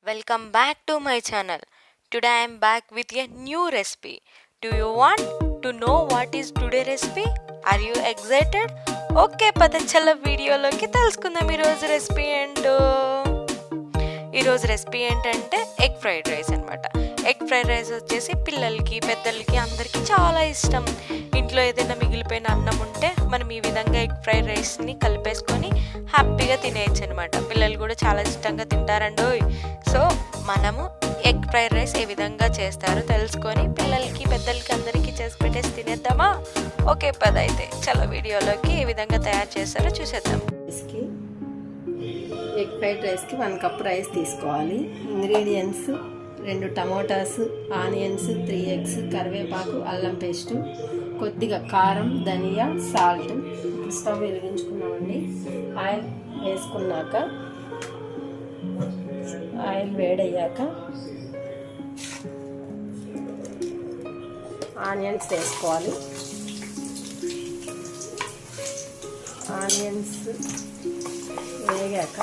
Welcome back to my channel. Today I am back with a new recipe. Do you want to know what is today recipe? Are you excited? Okay, పద చల్ల వీడియోలోకి తెలుసుకుందాం ఈరోజు recipe ఏంటంటే egg fried rice అనమాట. Egg fried rice వచ్చేసి పిల్లలకి పెద్దలకి అందరికీ చాలా ఇష్టం. ఇంట్లో ఏదైనా మిగిలిపోయిన అన్నం ఉంటే మనం ఈ విధంగా ఎగ్ ఫ్రైడ్ రైస్ని కలిపేసుకొని హ్యాపీగా తినేయచ్చు అనమాట. పిల్లలు కూడా చాలా ఇష్టంగా తింటారండి. సో మనము ఎగ్ ఫ్రైడ్ రైస్ ఏ విధంగా చేస్తారో తెలుసుకొని పిల్లలకి పెద్దలకి అందరికీ చేసి పెట్టేసి తినేద్దామా? ఓకే పద అయితే చలో వీడియోలోకి ఏ విధంగా తయారు చేస్తారో చూసేద్దాం. ఎగ్ ఫ్రైడ్ రైస్కి 1 కప్ రైస్ తీసుకోవాలి. ఇంగ్రీడియంట్స్ 2 టమోటాస్, ఆనియన్స్, 3 ఎగ్స్, కరివేపాకు, అల్లం పేస్టు, కొద్దిగా కారం, ధనియా, సాల్ట్. ఇప్పుడు స్టవ్ వెలిగించుకున్నామండి. ఆయిల్ వేసుకున్నాక ఆయిల్ వేడయ్యాక ఆనియన్స్ వేసుకోవాలి. ఆనియన్స్ వేగాక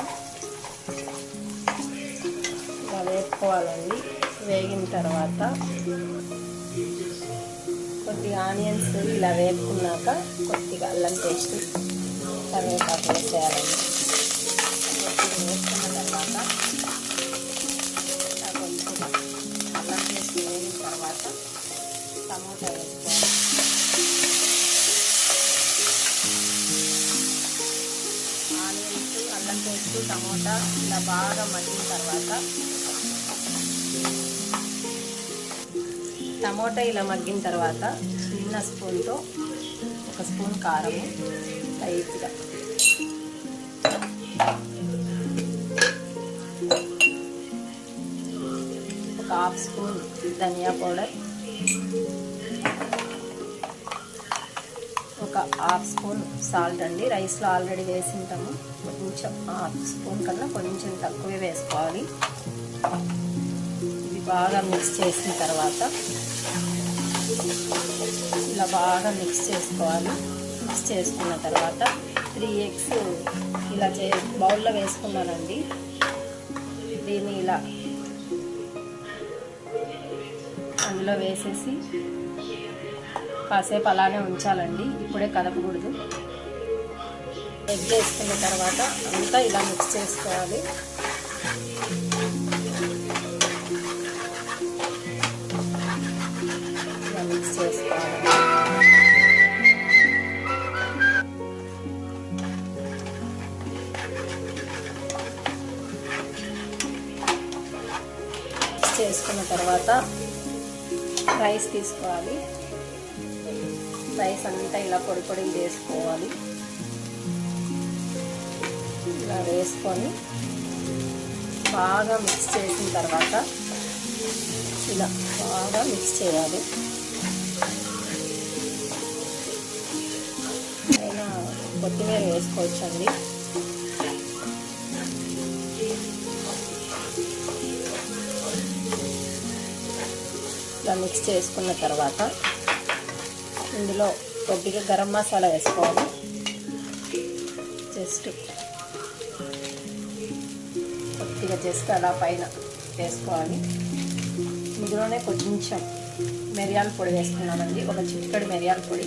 ఇలా వేపుకోవాలండి. వేగిన తర్వాత కొద్దిగా ఆనియన్స్ ఇలా వేపుకున్నాక కొద్దిగా అల్లం పేస్ట్, కరివేపాకు వేసేయాలండి. కొద్దిగా వేసుకున్న తర్వాత కొద్దిగా అల్లం పేస్ట్ వేగిన తర్వాత టమోటా వేసుకోవాలి. ఆనియన్స్, అల్లం పేస్ట్, టమోటా ఇలా బాగా మగ్గిన తర్వాత చిన్న స్పూన్తో 1 స్పూన్ కారము, లైట్గా ఒక 1/2 స్పూన్ ధనియా పౌడర్, ఒక 1/2 స్పూన్ సాల్ట్ అండి. రైస్లో ఆల్రెడీ వేసింటాము. కొంచెం 1/2 స్పూన్ కన్నా కొంచెం తక్కువే వేసుకోవాలి. ఇది బాగా మిక్స్ చేసిన తర్వాత ఇలా బాగా మిక్స్ చేసుకోవాలి. మిక్స్ చేసుకున్న తర్వాత 3 ఎగ్స్ ఇలా బౌల్లో వేసుకున్నానండి. దీన్ని ఇలా అందులో వేసేసి కాసేపు అలానే ఉంచాలండి. ఇప్పుడే కదపకూడదు. ఎగ్ వేసుకున్న తర్వాత అంతా ఇలా మిక్స్ చేసుకోవాలి. ఇలా మిక్స్ చేసుకోవాలి. మిక్స్ చేసుకున్న తర్వాత రైస్ తీసుకోవాలి. రైస్ అంతా ఇలా పొడి పొడి వేసుకోవాలి. ఇలా వేసుకొని బాగా మిక్స్ చేసిన తర్వాత ఇలా బాగా మిక్స్ చేయాలి. అయినా కొత్తిమీర వేసుకోవచ్చండి. ఇలా మిక్స్ చేసుకున్న తర్వాత ఇందులో కొద్దిగా గరం మసాలా వేసుకోవాలి. జస్ట్ అలా పైన వేసుకోవాలి. ఇందులోనే కొంచెం మిరియాల పొడి వేసుకున్నామండి. ఒక చిటికెడు మిరియాల పొడి,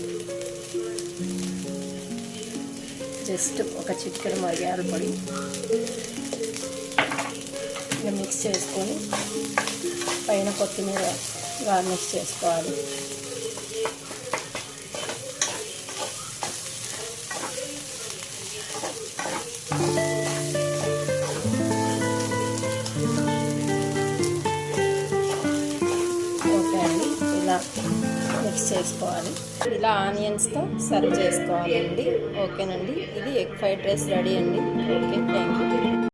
జస్ట్ ఒక చిటికెడు మిరియాల పొడి ఇలా మిక్స్ చేసుకొని పైన కొత్తిమీర గార్నిష్ చేసుకోవాలి. మిక్స్ చేసుకోవాలి. ఇలా ఆనియన్స్తో సర్వ్ చేసుకోవాలండి. ఓకేనండి, ఇది ఎగ్ ఫ్రైడ్ రైస్ రెడీ అండి. Okay, thank you.